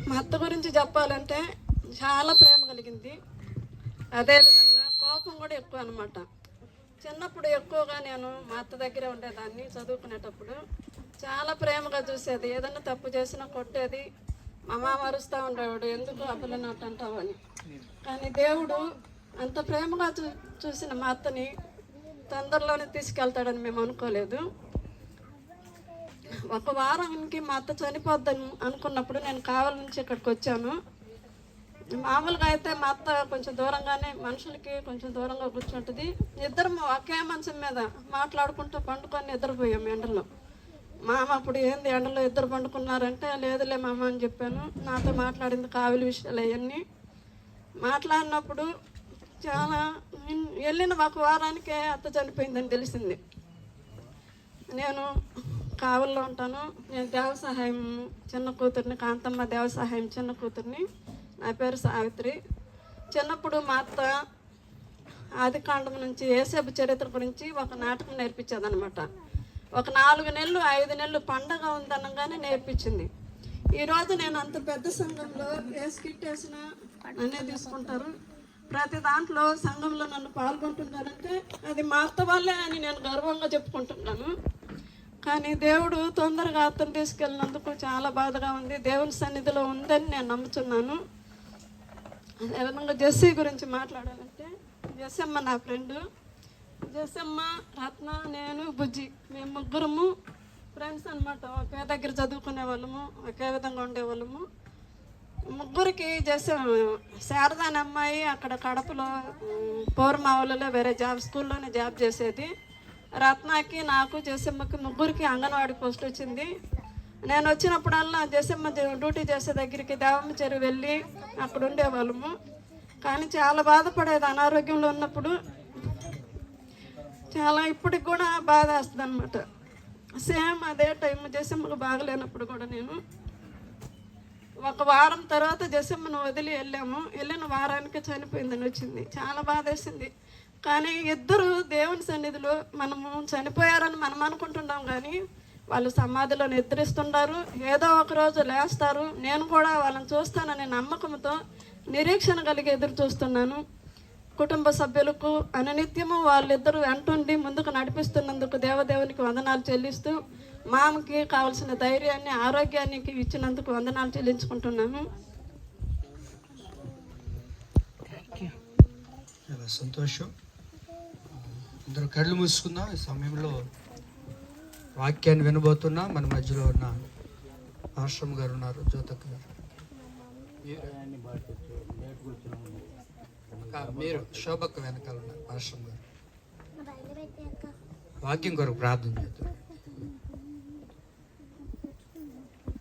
మా అత్త గురించి చెప్పాలంటే చాలా ప్రేమ కలిగింది. అదేవిధంగా కోపం కూడా ఎక్కువ అనమాట. చిన్నప్పుడు ఎక్కువగా నేను మా అత్త దగ్గరే ఉండేదాన్ని. చదువుకునేటప్పుడు చాలా ప్రేమగా చూసేది. ఏదన్నా తప్పు చేసినా కొట్టేది. మా మామ అరుస్తూ ఉండేవాడు, ఎందుకు ఆ పిల్లని అట్ట అంటావు అని. కానీ దేవుడు అంత ప్రేమగా చూసిన మా అత్తని తొందరలోనే తీసుకెళ్తాడని మేము అనుకోలేదు. ఒక వారానికి మా అత్త చనిపోద్దని అనుకున్నప్పుడు నేను కావలి నుంచి ఇక్కడికి వచ్చాను. మామూలుగా అయితే మా అత్త కొంచెం దూరంగానే, మనుషులకి కొంచెం దూరంగా కూర్చుంటుంది. ఇద్దరం ఒకే మంచం మీద మాట్లాడుకుంటూ పండుకొని నిద్రపోయాము ఎండలో. మామ అప్పుడు ఏంది ఎండలో ఇద్దరు పండుకున్నారంటే, లేదులే మామ అని చెప్పాను. నాతో మాట్లాడింది కావిలి విషయాలు అవన్నీ మాట్లాడినప్పుడు చాలా వెళ్ళిన ఒక వారానికే అత్త చనిపోయిందని తెలిసింది. నేను కావల్లో ఉంటాను. నేను దేవసహాయం చిన్న కూతుర్ని, కాంతమ్మ దేవసహాయం చిన్న కూతుర్ని. నా పేరు సావిత్రి. చిన్నప్పుడు మా అత్త ఆదికాండం నుంచి యేసేపు చరిత్ర గురించి ఒక నాటకం నేర్పించేదనమాట. ఒక 4 నెలలు 5 నెలలు పండగ ఉందనగానే నేర్పించింది. ఈరోజు నేను అంత పెద్ద సంఘంలో ఏ స్కిట్ వేసినా నన్నే తీసుకుంటారు. ప్రతి దాంట్లో సంఘంలో నన్ను పాల్గొంటున్నారంటే అది మా అత్త వల్లే అని నేను గర్వంగా చెప్పుకుంటున్నాను. కానీ దేవుడు తొందరగా అత్తను తీసుకెళ్ళినందుకు చాలా బాధగా ఉంది. దేవుని సన్నిధిలో ఉందని నేను నమ్ముతున్నాను. అదేవిధంగా జెస్సీ గురించి మాట్లాడాలంటే, జెస్సమ్మ నా ఫ్రెండు. జెస్సమ్మ, రత్న, నేను, బుజ్జి, మేము ముగ్గురము ఫ్రెండ్స్ అనమాట. ఒకే దగ్గర చదువుకునే వాళ్ళము, ఒకే విధంగా ఉండేవాళ్ళము. ముగ్గురికి శారదా అనే అమ్మాయి అక్కడ కడపలో పౌర్మావులలో వేరే స్కూల్లోనే జాబ్ చేసేది. రత్నాకి, నాకు, జెస్సమ్మకి ముగ్గురికి అంగన్వాడీ పోస్ట్ వచ్చింది. నేను వచ్చినప్పుడల్లా జెస్సమ్మ డ్యూటీ చేసే దగ్గరికి దేవమ్మ చెరువు వెళ్ళి అక్కడ ఉండేవాళ్ళము. కానీ చాలా బాధపడేది అనారోగ్యంలో ఉన్నప్పుడు. చాలా ఇప్పటికి కూడా బాధ వేస్తుంది అనమాట. సేమ్ అదే టైం జెస్సమ్మకు బాగలేనప్పుడు కూడా నేను ఒక వారం తర్వాత జెస్సమ్మను వదిలి వెళ్ళిన వారానికి చనిపోయిందని వచ్చింది. చాలా బాధ వేసింది. కానీ ఇద్దరు దేవుని సన్నిధిలో మనము చనిపోయారని మనం అనుకుంటున్నాం, కానీ వాళ్ళు సమాధిలో నిద్రిస్తున్నారు. ఏదో ఒక రోజు లేస్తారు. నేను కూడా వాళ్ళని చూస్తాననే నమ్మకంతో, నిరీక్షణ కలిగి ఎదురు చూస్తున్నాను. కుటుంబ సభ్యులకు అనునిత్యము వాళ్ళిద్దరూ వెంటుండి ముందుకు నడిపిస్తున్నందుకు దేవదేవునికి వందనాలు చెల్లిస్తూ, మామకి కావాల్సిన ధైర్యాన్ని, ఆరోగ్యానికి ఇచ్చినందుకు వందనాలు చెల్లించుకుంటున్నాను. చాలా సంతోషం. అందరూ కళ్ళు మూసుకుందాం. ఈ సమయంలో వాక్యాన్ని వినబోతున్నా. మన మధ్యలో ఉన్న ఆశ్రమ్ గారు ఉన్నారు, జ్యోతక్ గారు. మీరు శోభక్క వెనకాల ఉన్నారు. ఆశ్రమ్ గారు వాక్యం కొరకు ప్రార్థన చేద్దాం.